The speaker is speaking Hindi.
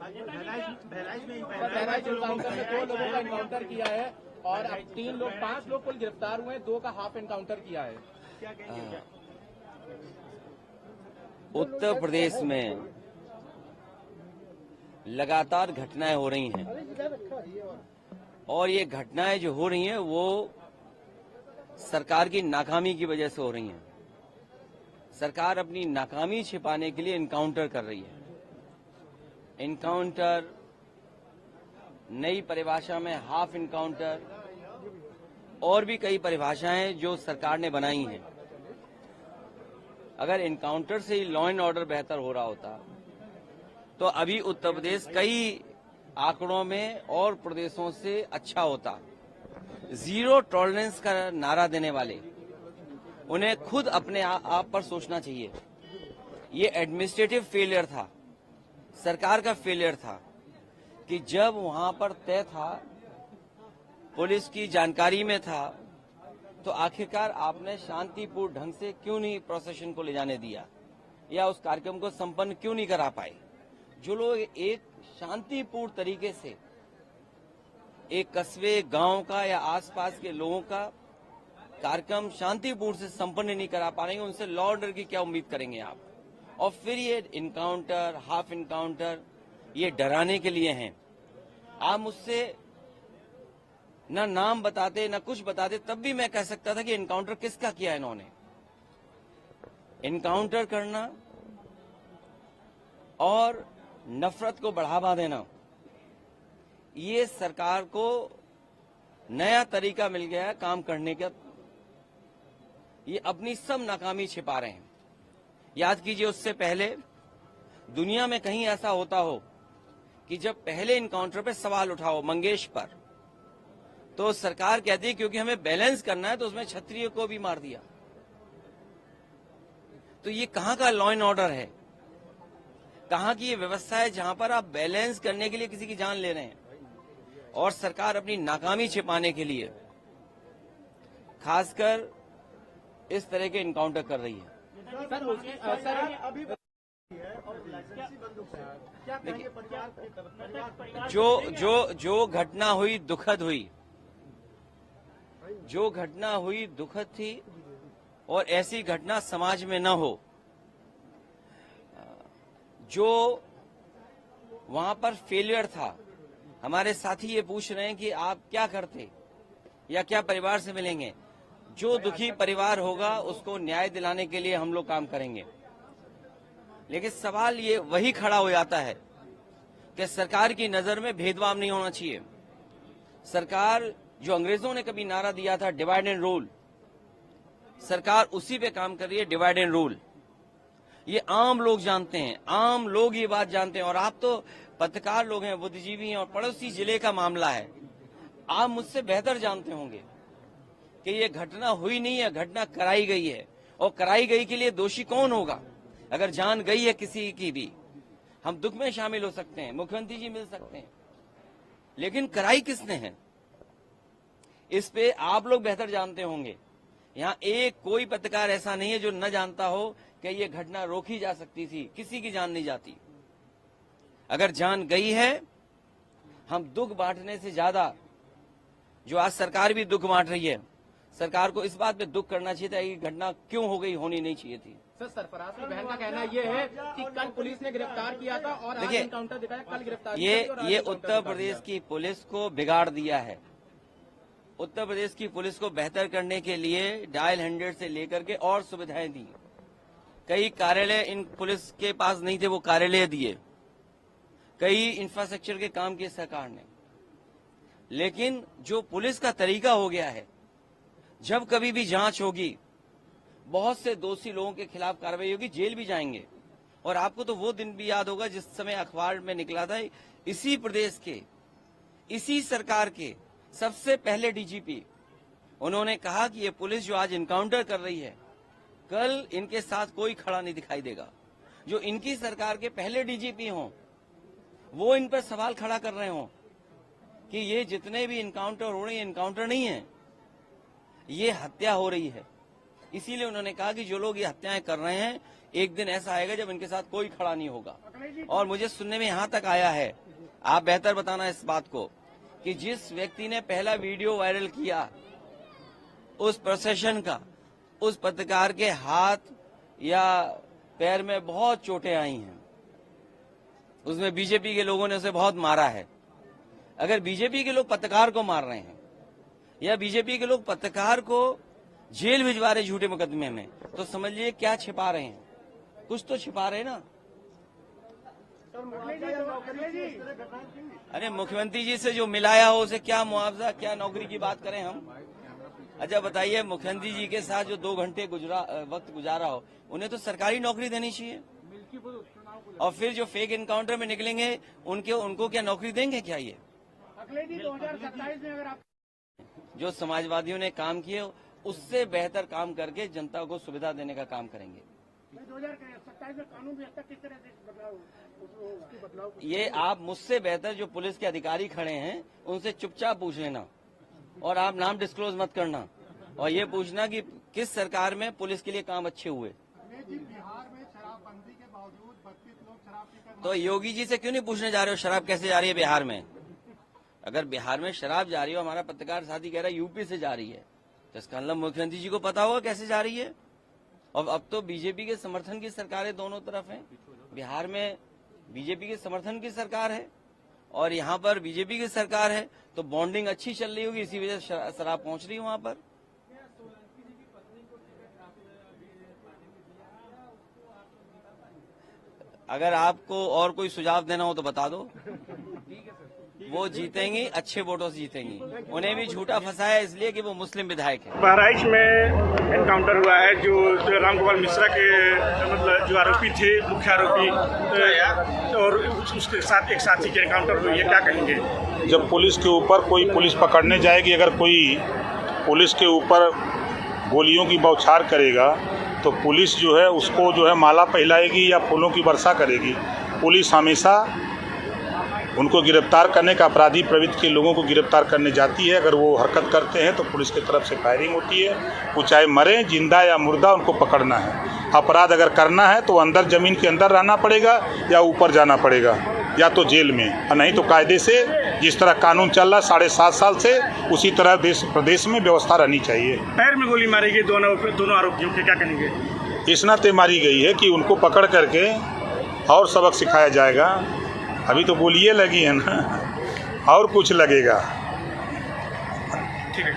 बहराइच एनकाउंटर में 2 लोगों का एनकाउंटर किया है और अब 5 लोग कुल गिरफ्तार हुए हैं, 2 का हाफ एनकाउंटर किया है। उत्तर प्रदेश में लगातार घटनाएं हो रही हैं और ये घटनाएं जो हो रही हैं वो सरकार की नाकामी की वजह से हो रही हैं। सरकार अपनी नाकामी छिपाने के लिए एनकाउंटर कर रही है। एनकाउंटर, नई परिभाषा में हाफ एनकाउंटर और भी कई परिभाषाएं जो सरकार ने बनाई हैं। अगर एनकाउंटर से ही लॉ एंड ऑर्डर बेहतर हो रहा होता तो अभी उत्तर प्रदेश कई आंकड़ों में और प्रदेशों से अच्छा होता। जीरो टॉलरेंस का नारा देने वाले उन्हें खुद अपने आप पर सोचना चाहिए। ये एडमिनिस्ट्रेटिव फेलियर था, सरकार का फेलियर था कि जब वहां पर तय था, पुलिस की जानकारी में था, तो आखिरकार आपने शांतिपूर्ण ढंग से क्यों नहीं प्रोसेशन को ले जाने दिया या उस कार्यक्रम को संपन्न क्यों नहीं करा पाए। जो लोग एक शांतिपूर्ण तरीके से एक कस्बे, गांव का या आसपास के लोगों का कार्यक्रम शांतिपूर्ण से संपन्न नहीं करा पा रहे हैं, उनसे लॉ ऑर्डर की क्या उम्मीद करेंगे आप। और फिर ये इनकाउंटर, हाफ इनकाउंटर, ये डराने के लिए हैं। आप मुझसे ना नाम बताते ना कुछ बताते, तब भी मैं कह सकता था कि इनकाउंटर किसका किया इन्होंने। इनकाउंटर करना और नफरत को बढ़ावा देना, ये सरकार को नया तरीका मिल गया है काम करने का। ये अपनी सब नाकामी छिपा रहे हैं। याद कीजिए, उससे पहले दुनिया में कहीं ऐसा होता हो कि जब पहले इनकाउंटर पे सवाल उठाओ मंगेश पर, तो सरकार कहती है क्योंकि हमें बैलेंस करना है तो उसमें क्षत्रिय को भी मार दिया। तो ये कहां का लॉ एंड ऑर्डर है, कहां की ये व्यवस्था है जहां पर आप बैलेंस करने के लिए किसी की जान ले रहे हैं। और सरकार अपनी नाकामी छिपाने के लिए खासकर इस तरह के इनकाउंटर कर रही है। जो घटना हुई दुखद हुई, जो घटना हुई दुखद थी और ऐसी घटना समाज में न हो। जो वहां पर फेलियर था, हमारे साथी ये पूछ रहे हैं कि आप क्या करते या क्या परिवार से मिलेंगे। जो दुखी परिवार होगा उसको न्याय दिलाने के लिए हम लोग काम करेंगे। लेकिन सवाल ये वही खड़ा हो जाता है कि सरकार की नजर में भेदभाव नहीं होना चाहिए। सरकार, जो अंग्रेजों ने कभी नारा दिया था डिवाइड एंड रूल, सरकार उसी पे काम कर रही है, डिवाइड एंड रूल। ये आम लोग जानते हैं, आम लोग ये बात जानते हैं। और आप तो पत्रकार लोग हैं, बुद्धिजीवी हैं और पड़ोसी जिले का मामला है। आप मुझसे बेहतर जानते होंगे कि ये घटना हुई नहीं है, घटना कराई गई है। और कराई गई के लिए दोषी कौन होगा। अगर जान गई है किसी की भी, हम दुख में शामिल हो सकते हैं, मुख्यमंत्री जी मिल सकते हैं, लेकिन कराई किसने है इस पे आप लोग बेहतर जानते होंगे। यहाँ एक कोई पत्रकार ऐसा नहीं है जो न जानता हो कि ये घटना रोकी जा सकती थी। किसी की जान नहीं जाती। अगर जान गई है, हम दुख बांटने से ज्यादा, जो आज सरकार भी दुख बांट रही है, सरकार को इस बात पे दुख करना चाहिए था कि घटना क्यों हो गई, होनी नहीं चाहिए थी। सर, सरफराज की बहन का कहना यह है कि कल पुलिस ने गिरफ्तार किया था और आज एनकाउंटर दिखाया, कल गिरफ्तार। ये उत्तर प्रदेश की पुलिस को बिगाड़ दिया है। उत्तर प्रदेश की पुलिस को बेहतर करने के लिए डायल 100 से लेकर के और सुविधाएं दी। कई कार्यालय इन पुलिस के पास नहीं थे, वो कार्यालय दिए। कई इंफ्रास्ट्रक्चर के काम किए सरकार ने। लेकिन जो पुलिस का तरीका हो गया है, जब कभी भी जांच होगी, बहुत से दोषी लोगों के खिलाफ कार्रवाई होगी, जेल भी जाएंगे। और आपको तो वो दिन भी याद होगा जिस समय अखबार में निकला था, इसी प्रदेश के, इसी सरकार के सबसे पहले डीजीपी, उन्होंने कहा कि ये पुलिस जो आज इनकाउंटर कर रही है, कल इनके साथ कोई खड़ा नहीं दिखाई देगा। जो इनकी सरकार के पहले डीजीपी हों, वो इन पर सवाल खड़ा कर रहे हों कि ये जितने भी इनकाउंटर हो रहे हैं, इनकाउंटर नहीं है, ये हत्या हो रही है। इसीलिए उन्होंने कहा कि जो लोग ये हत्याएं कर रहे हैं, एक दिन ऐसा आएगा जब इनके साथ कोई खड़ा नहीं होगा। और मुझे सुनने में यहाँ तक आया है, आप बेहतर बताना इस बात को, कि जिस व्यक्ति ने पहला वीडियो वायरल किया उस प्रोसेशन का, उस पत्रकार के हाथ या पैर में बहुत चोटें आई हैं। उसमें बीजेपी के लोगों ने उसे बहुत मारा है। अगर बीजेपी के लोग पत्रकार को मार रहे हैं या बीजेपी के लोग पत्रकार को जेल भिजवा रहे झूठे मुकदमे में, तो समझिए क्या छिपा रहे हैं, कुछ तो छिपा रहे हैं ना। अरे मुख्यमंत्री जी से जो मिलाया हो उसे क्या मुआवजा, क्या नौकरी की बात करें हम। अच्छा बताइए, मुख्यमंत्री जी के साथ जो 2 घंटे वक्त गुजारा हो, उन्हें तो सरकारी नौकरी देनी चाहिए। और फिर जो फेक एनकाउंटर में निकलेंगे उनको क्या नौकरी देंगे क्या? ये 2027 में अगर आप जो समाजवादियों ने काम किए उससे बेहतर काम करके जनता को सुविधा देने का काम करेंगे। 2027 में कानून व्यवस्था किस तरह से बदलाव ये आप मुझसे बेहतर जो पुलिस के अधिकारी खड़े हैं उनसे चुपचाप पूछ लेना, और आप नाम डिस्क्लोज मत करना, और ये पूछना कि किस सरकार में पुलिस के लिए काम अच्छे हुए। बिहार में शराबबंदी के बावजूद 32 लोग शराब पीकर तो योगी जी से क्यों नहीं पूछने जा रहे हो शराब कैसे जा रही है बिहार में? अगर बिहार में शराब जा रही हो, हमारा पत्रकार साथी कह रहा है यूपी से जा रही है, तो इसका मतलब मुख्यमंत्री जी को पता होगा कैसे जा रही है। और अब तो बीजेपी के समर्थन की सरकारें दोनों तरफ हैं। बिहार में बीजेपी के समर्थन की सरकार है और यहाँ पर बीजेपी की सरकार है, तो बॉन्डिंग अच्छी चल रही होगी, इसी वजह से शराब पहुंच रही है वहां पर। अगर आपको और कोई सुझाव देना हो तो बता दो। वो जीतेंगी, अच्छे वोटों से जीतेंगी। उन्हें भी झूठा फंसाया इसलिए कि वो मुस्लिम विधायक है। बहराइच में एनकाउंटर हुआ है, जो रामगोपाल मिश्रा के मतलब जो आरोपी थे, मुख्य आरोपी, और उसके साथ एक साथी की एनकाउंटर हुई है, क्या कहेंगे? जब पुलिस के ऊपर कोई पुलिस पकड़ने जाएगी, अगर कोई पुलिस के ऊपर गोलियों की बौछार करेगा तो पुलिस जो है उसको जो है माला पहनाएगी या फूलों की वर्षा करेगी। पुलिस हमेशा उनको गिरफ्तार करने का, अपराधी प्रवृत्ति के लोगों को गिरफ्तार करने जाती है। अगर वो हरकत करते हैं तो पुलिस की तरफ से फायरिंग होती है। वो चाहे मरे, जिंदा या मुर्दा, उनको पकड़ना है। अपराध अगर करना है तो अंदर जमीन के अंदर रहना पड़ेगा या ऊपर जाना पड़ेगा, या तो जेल में, और नहीं तो कायदे से जिस तरह कानून चल रहा है 7.5 साल से, उसी तरह प्रदेश में व्यवस्था रहनी चाहिए। पैर में गोली मारी गई दोनों आरोपियों के, क्या कहेंगे? इस नाते मारी गई है कि उनको पकड़ करके और सबक सिखाया जाएगा। अभी तो गोलियां लगी है ना, और कुछ लगेगा। ठीक है।